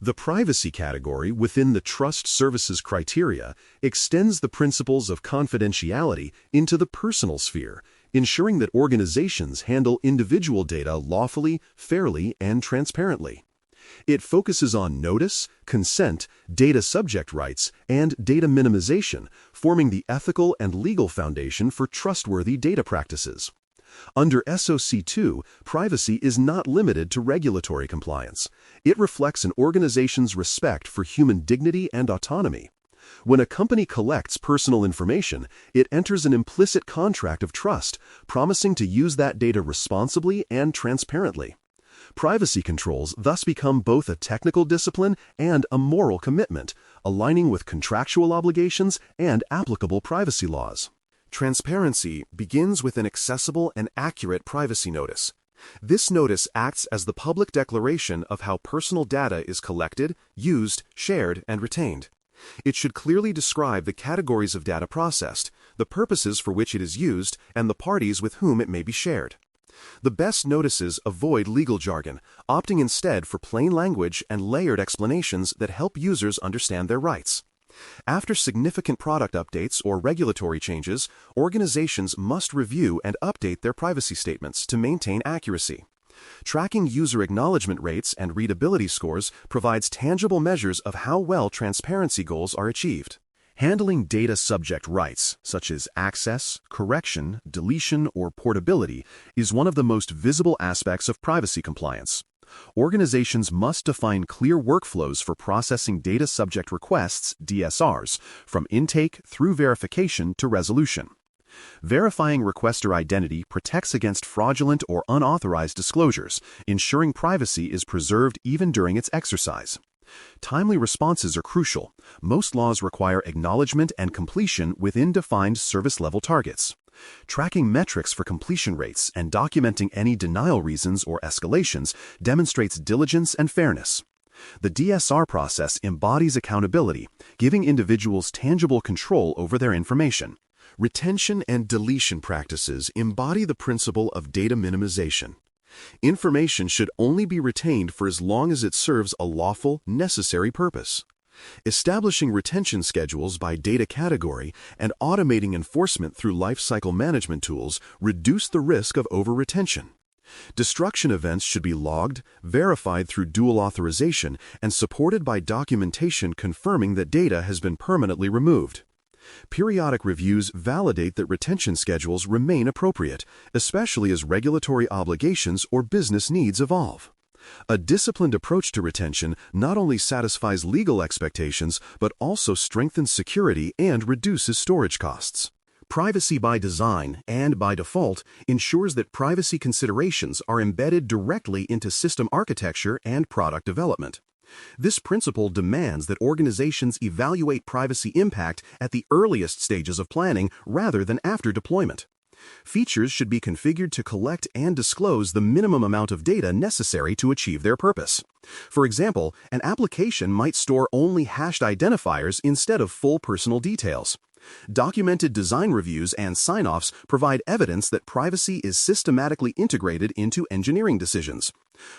The privacy category within the trust services criteria extends the principles of confidentiality into the personal sphere, ensuring that organizations handle individual data lawfully, fairly, and transparently. It focuses on notice, consent, data subject rights, and data minimization, forming the ethical and legal foundation for trustworthy data practices. Under SOC 2, privacy is not limited to regulatory compliance. It reflects an organization's respect for human dignity and autonomy. When a company collects personal information, it enters an implicit contract of trust, promising to use that data responsibly and transparently. Privacy controls thus become both a technical discipline and a moral commitment, aligning with contractual obligations and applicable privacy laws. Transparency begins with an accessible and accurate privacy notice. This notice acts as the public declaration of how personal data is collected, used, shared, and retained. It should clearly describe the categories of data processed, the purposes for which it is used, and the parties with whom it may be shared. The best notices avoid legal jargon, opting instead for plain language and layered explanations that help users understand their rights. After significant product updates or regulatory changes, organizations must review and update their privacy statements to maintain accuracy. Tracking user acknowledgement rates and readability scores provides tangible measures of how well transparency goals are achieved. Handling data subject rights, such as access, correction, deletion, or portability, is one of the most visible aspects of privacy compliance. Organizations must define clear workflows for processing data subject requests, DSRs, from intake through verification to resolution. Verifying requester identity protects against fraudulent or unauthorized disclosures, ensuring privacy is preserved even during its exercise. Timely responses are crucial. Most laws require acknowledgement and completion within defined service-level targets. Tracking metrics for completion rates and documenting any denial reasons or escalations demonstrates diligence and fairness. The DSR process embodies accountability, giving individuals tangible control over their information. Retention and deletion practices embody the principle of data minimization. Information should only be retained for as long as it serves a lawful, necessary purpose. Establishing retention schedules by data category and automating enforcement through lifecycle management tools reduce the risk of over-retention. Destruction events should be logged, verified through dual authorization, and supported by documentation confirming that data has been permanently removed. Periodic reviews validate that retention schedules remain appropriate, especially as regulatory obligations or business needs evolve. A disciplined approach to retention not only satisfies legal expectations, but also strengthens security and reduces storage costs. Privacy by design and by default ensures that privacy considerations are embedded directly into system architecture and product development. This principle demands that organizations evaluate privacy impact at the earliest stages of planning rather than after deployment. Features should be configured to collect and disclose the minimum amount of data necessary to achieve their purpose. For example, an application might store only hashed identifiers instead of full personal details. Documented design reviews and sign-offs provide evidence that privacy is systematically integrated into engineering decisions.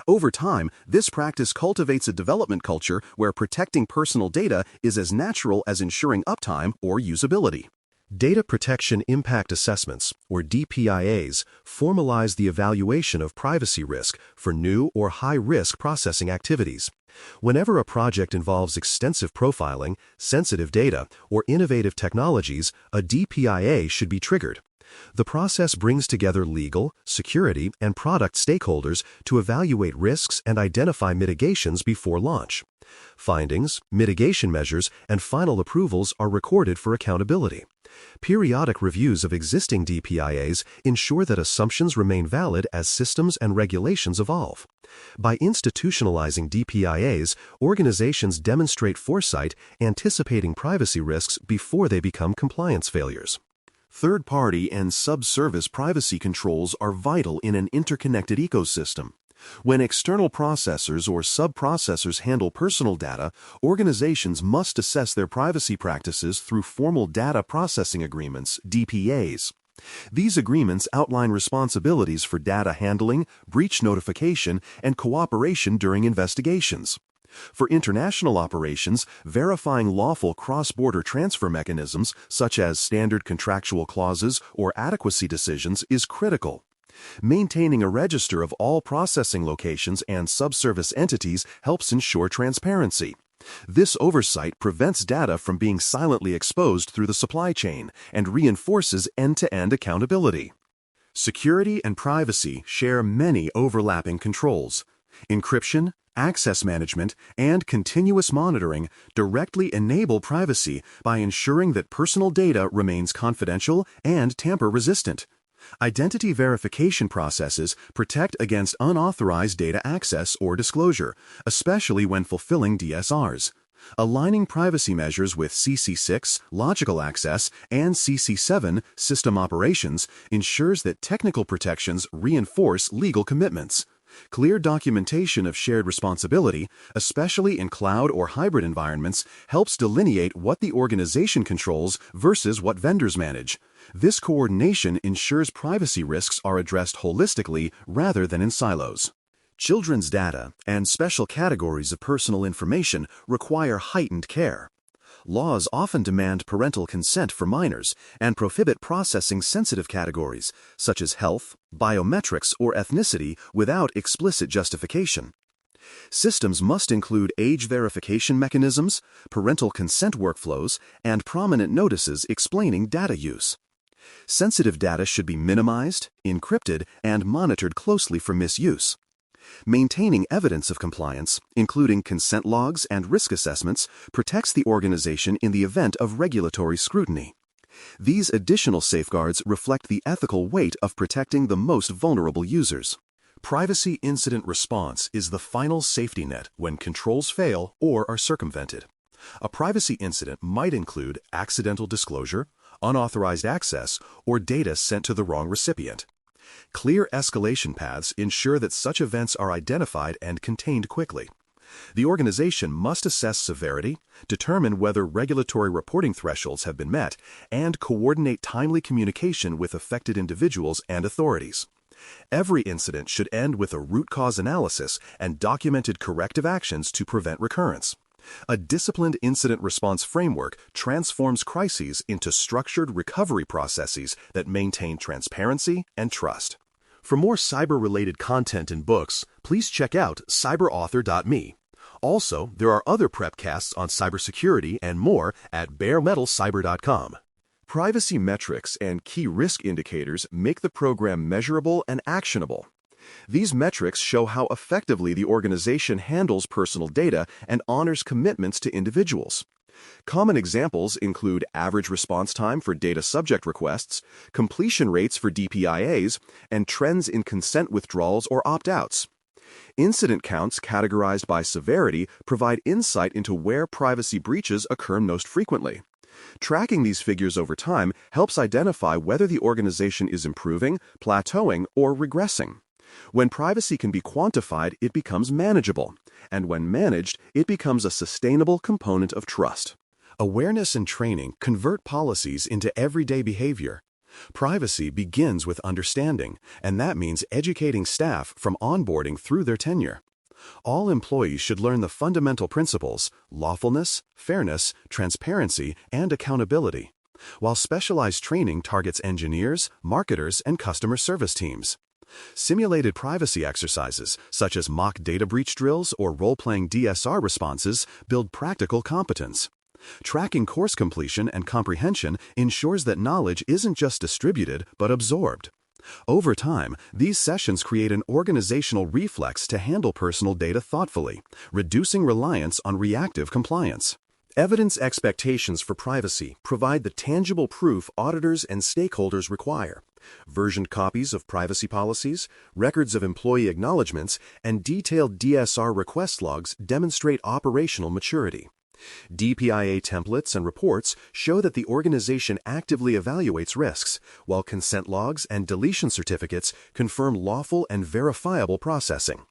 Over time, this practice cultivates a development culture where protecting personal data is as natural as ensuring uptime or usability. Data Protection Impact Assessments, or DPIAs, formalize the evaluation of privacy risk for new or high-risk processing activities. Whenever a project involves extensive profiling, sensitive data, or innovative technologies, a DPIA should be triggered. The process brings together legal, security, and product stakeholders to evaluate risks and identify mitigations before launch. Findings, mitigation measures, and final approvals are recorded for accountability. Periodic reviews of existing DPIAs ensure that assumptions remain valid as systems and regulations evolve. By institutionalizing DPIAs, organizations demonstrate foresight, anticipating privacy risks before they become compliance failures. Third-party and sub-service privacy controls are vital in an interconnected ecosystem. When external processors or sub-processors handle personal data, organizations must assess their privacy practices through formal data processing agreements, DPAs. These agreements outline responsibilities for data handling, breach notification, and cooperation during investigations. For international operations, verifying lawful cross-border transfer mechanisms, such as standard contractual clauses or adequacy decisions, is critical. Maintaining a register of all processing locations and subservice entities helps ensure transparency. This oversight prevents data from being silently exposed through the supply chain and reinforces end-to-end accountability. Security and privacy share many overlapping controls. Encryption, access management, and continuous monitoring directly enable privacy by ensuring that personal data remains confidential and tamper-resistant. Identity verification processes protect against unauthorized data access or disclosure, especially when fulfilling DSRs. Aligning privacy measures with CC6, logical access, and CC7, system operations, ensures that technical protections reinforce legal commitments. Clear documentation of shared responsibility, especially in cloud or hybrid environments, helps delineate what the organization controls versus what vendors manage. This coordination ensures privacy risks are addressed holistically rather than in silos. Children's data and special categories of personal information require heightened care. Laws often demand parental consent for minors and prohibit processing sensitive categories, such as health, biometrics, or ethnicity, without explicit justification. Systems must include age verification mechanisms, parental consent workflows, and prominent notices explaining data use. Sensitive data should be minimized, encrypted, and monitored closely for misuse. Maintaining evidence of compliance, including consent logs and risk assessments, protects the organization in the event of regulatory scrutiny. These additional safeguards reflect the ethical weight of protecting the most vulnerable users. Privacy incident response is the final safety net when controls fail or are circumvented. A privacy incident might include accidental disclosure, unauthorized access, or data sent to the wrong recipient. Clear escalation paths ensure that such events are identified and contained quickly. The organization must assess severity, determine whether regulatory reporting thresholds have been met, and coordinate timely communication with affected individuals and authorities. Every incident should end with a root cause analysis and documented corrective actions to prevent recurrence. A disciplined incident response framework transforms crises into structured recovery processes that maintain transparency and trust. For more cyber-related content and books, please check out cyberauthor.me. Also, there are other prepcasts on cybersecurity and more at baremetalcyber.com. Privacy metrics and key risk indicators make the program measurable and actionable. These metrics show how effectively the organization handles personal data and honors commitments to individuals. Common examples include average response time for data subject requests, completion rates for DPIAs, and trends in consent withdrawals or opt-outs. Incident counts categorized by severity provide insight into where privacy breaches occur most frequently. Tracking these figures over time helps identify whether the organization is improving, plateauing, or regressing. When privacy can be quantified, it becomes manageable, and when managed, it becomes a sustainable component of trust. Awareness and training convert policies into everyday behavior. Privacy begins with understanding, and that means educating staff from onboarding through their tenure. All employees should learn the fundamental principles: lawfulness, fairness, transparency, and accountability, while specialized training targets engineers, marketers, and customer service teams. Simulated privacy exercises, such as mock data breach drills or role-playing DSR responses, build practical competence. Tracking course completion and comprehension ensures that knowledge isn't just distributed but absorbed. Over time, these sessions create an organizational reflex to handle personal data thoughtfully, reducing reliance on reactive compliance. Evidence expectations for privacy provide the tangible proof auditors and stakeholders require. Versioned copies of privacy policies, records of employee acknowledgments, and detailed DSR request logs demonstrate operational maturity. DPIA templates and reports show that the organization actively evaluates risks, while consent logs and deletion certificates confirm lawful and verifiable processing.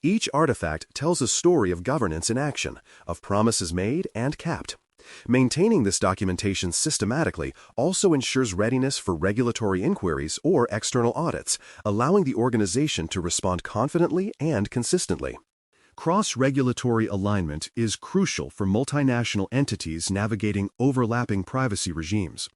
Each artifact tells a story of governance in action, of promises made and kept. Maintaining this documentation systematically also ensures readiness for regulatory inquiries or external audits, allowing the organization to respond confidently and consistently. Cross-regulatory alignment is crucial for multinational entities navigating overlapping privacy regimes.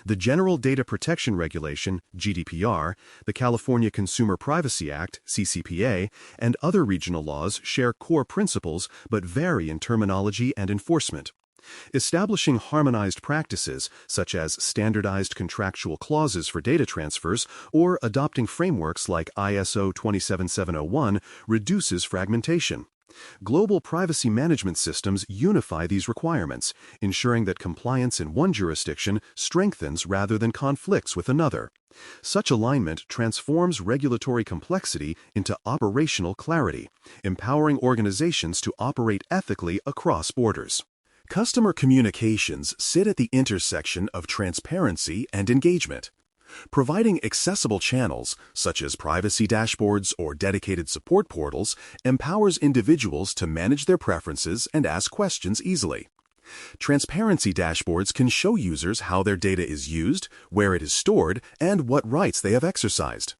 The General Data Protection Regulation, GDPR, the California Consumer Privacy Act, CCPA, and other regional laws share core principles but vary in terminology and enforcement. Establishing harmonized practices, such as standardized contractual clauses for data transfers or adopting frameworks like ISO 27701, reduces fragmentation. Global privacy management systems unify these requirements, ensuring that compliance in one jurisdiction strengthens rather than conflicts with another. Such alignment transforms regulatory complexity into operational clarity, empowering organizations to operate ethically across borders. Customer communications sit at the intersection of transparency and engagement. Providing accessible channels, such as privacy dashboards or dedicated support portals, empowers individuals to manage their preferences and ask questions easily. Transparency dashboards can show users how their data is used, where it is stored, and what rights they have exercised.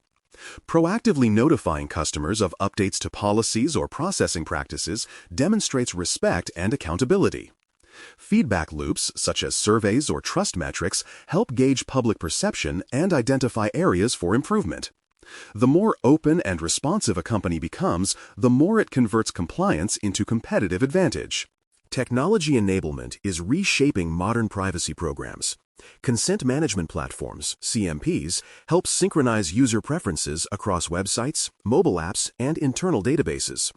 Proactively notifying customers of updates to policies or processing practices demonstrates respect and accountability. Feedback loops, such as surveys or trust metrics, help gauge public perception and identify areas for improvement. The more open and responsive a company becomes, the more it converts compliance into competitive advantage. Technology enablement is reshaping modern privacy programs. Consent management platforms, CMPs, help synchronize user preferences across websites, mobile apps, and internal databases.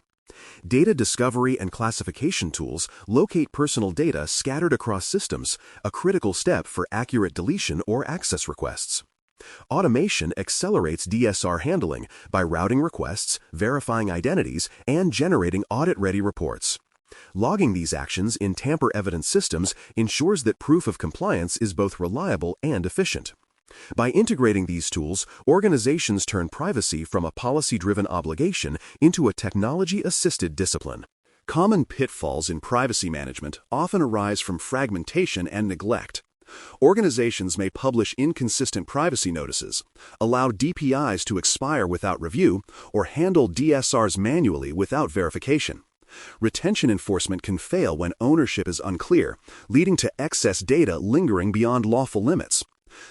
Data discovery and classification tools locate personal data scattered across systems, a critical step for accurate deletion or access requests. Automation accelerates DSR handling by routing requests, verifying identities, and generating audit-ready reports. Logging these actions in tamper-evident systems ensures that proof of compliance is both reliable and efficient. By integrating these tools, organizations turn privacy from a policy-driven obligation into a technology-assisted discipline. Common pitfalls in privacy management often arise from fragmentation and neglect. Organizations may publish inconsistent privacy notices, allow DPIs to expire without review, or handle DSRs manually without verification. Retention enforcement can fail when ownership is unclear, leading to excess data lingering beyond lawful limits.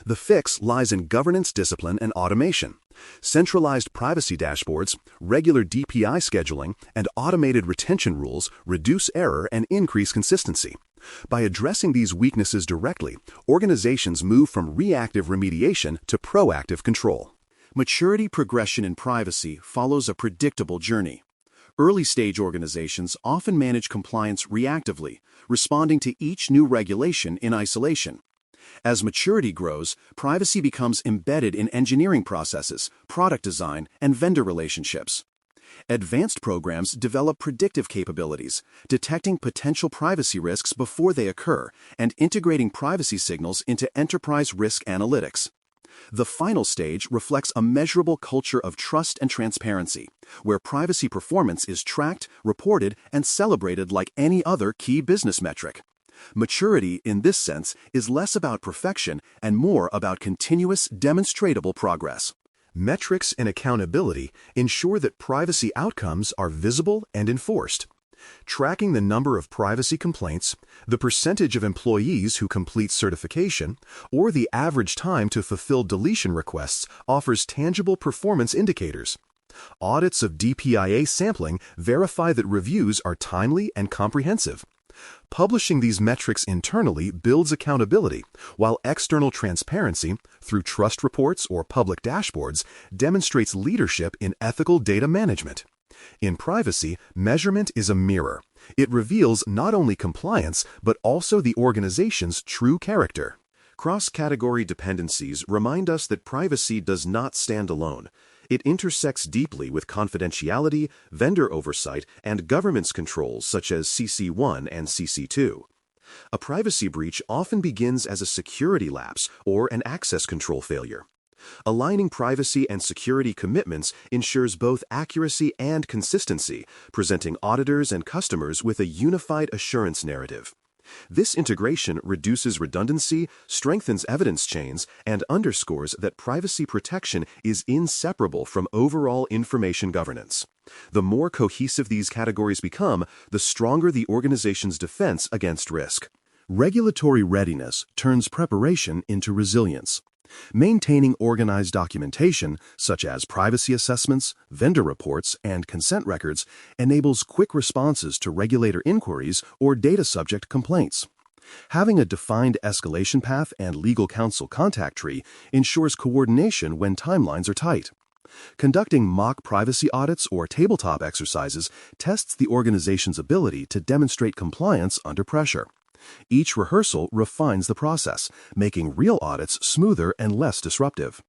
The fix lies in governance discipline and automation. Centralized privacy dashboards, regular DPI scheduling, and automated retention rules reduce error and increase consistency. By addressing these weaknesses directly, organizations move from reactive remediation to proactive control. Maturity progression in privacy follows a predictable journey. Early-stage organizations often manage compliance reactively, responding to each new regulation in isolation. As maturity grows, privacy becomes embedded in engineering processes, product design, and vendor relationships. Advanced programs develop predictive capabilities, detecting potential privacy risks before they occur, and integrating privacy signals into enterprise risk analytics. The final stage reflects a measurable culture of trust and transparency, where privacy performance is tracked, reported, and celebrated like any other key business metric. Maturity, in this sense, is less about perfection and more about continuous, demonstrable progress. Metrics and accountability ensure that privacy outcomes are visible and enforced. Tracking the number of privacy complaints, the percentage of employees who complete certification, or the average time to fulfill deletion requests offers tangible performance indicators. Audits of DPIA sampling verify that reviews are timely and comprehensive. Publishing these metrics internally builds accountability, while external transparency, through trust reports or public dashboards, demonstrates leadership in ethical data management. In privacy, measurement is a mirror. It reveals not only compliance, but also the organization's true character. Cross-category dependencies remind us that privacy does not stand alone. It intersects deeply with confidentiality, vendor oversight, and governance controls such as CC1 and CC2. A privacy breach often begins as a security lapse or an access control failure. Aligning privacy and security commitments ensures both accuracy and consistency, presenting auditors and customers with a unified assurance narrative. This integration reduces redundancy, strengthens evidence chains, and underscores that privacy protection is inseparable from overall information governance. The more cohesive these categories become, the stronger the organization's defense against risk. Regulatory readiness turns preparation into resilience. Maintaining organized documentation, such as privacy assessments, vendor reports, and consent records, enables quick responses to regulator inquiries or data subject complaints. Having a defined escalation path and legal counsel contact tree ensures coordination when timelines are tight. Conducting mock privacy audits or tabletop exercises tests the organization's ability to demonstrate compliance under pressure. Each rehearsal refines the process, making real audits smoother and less disruptive.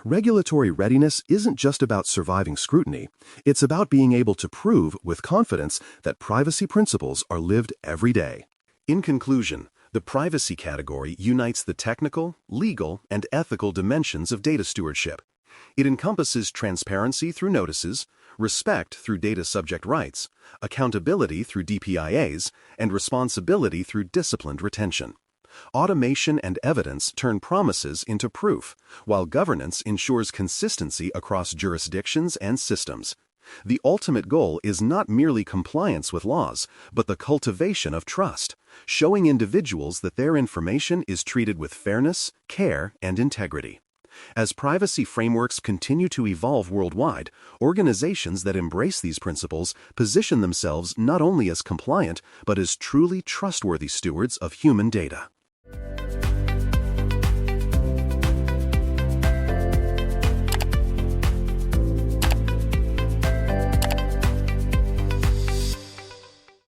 Regulatory readiness isn't just about surviving scrutiny, it's about being able to prove with confidence that privacy principles are lived every day. In conclusion, the privacy category unites the technical, legal, and ethical dimensions of data stewardship. It encompasses transparency through notices, respect through data subject rights, accountability through DPIAs, and responsibility through disciplined retention. Automation and evidence turn promises into proof, while governance ensures consistency across jurisdictions and systems. The ultimate goal is not merely compliance with laws, but the cultivation of trust, showing individuals that their information is treated with fairness, care, and integrity. As privacy frameworks continue to evolve worldwide, organizations that embrace these principles position themselves not only as compliant, but as truly trustworthy stewards of human data.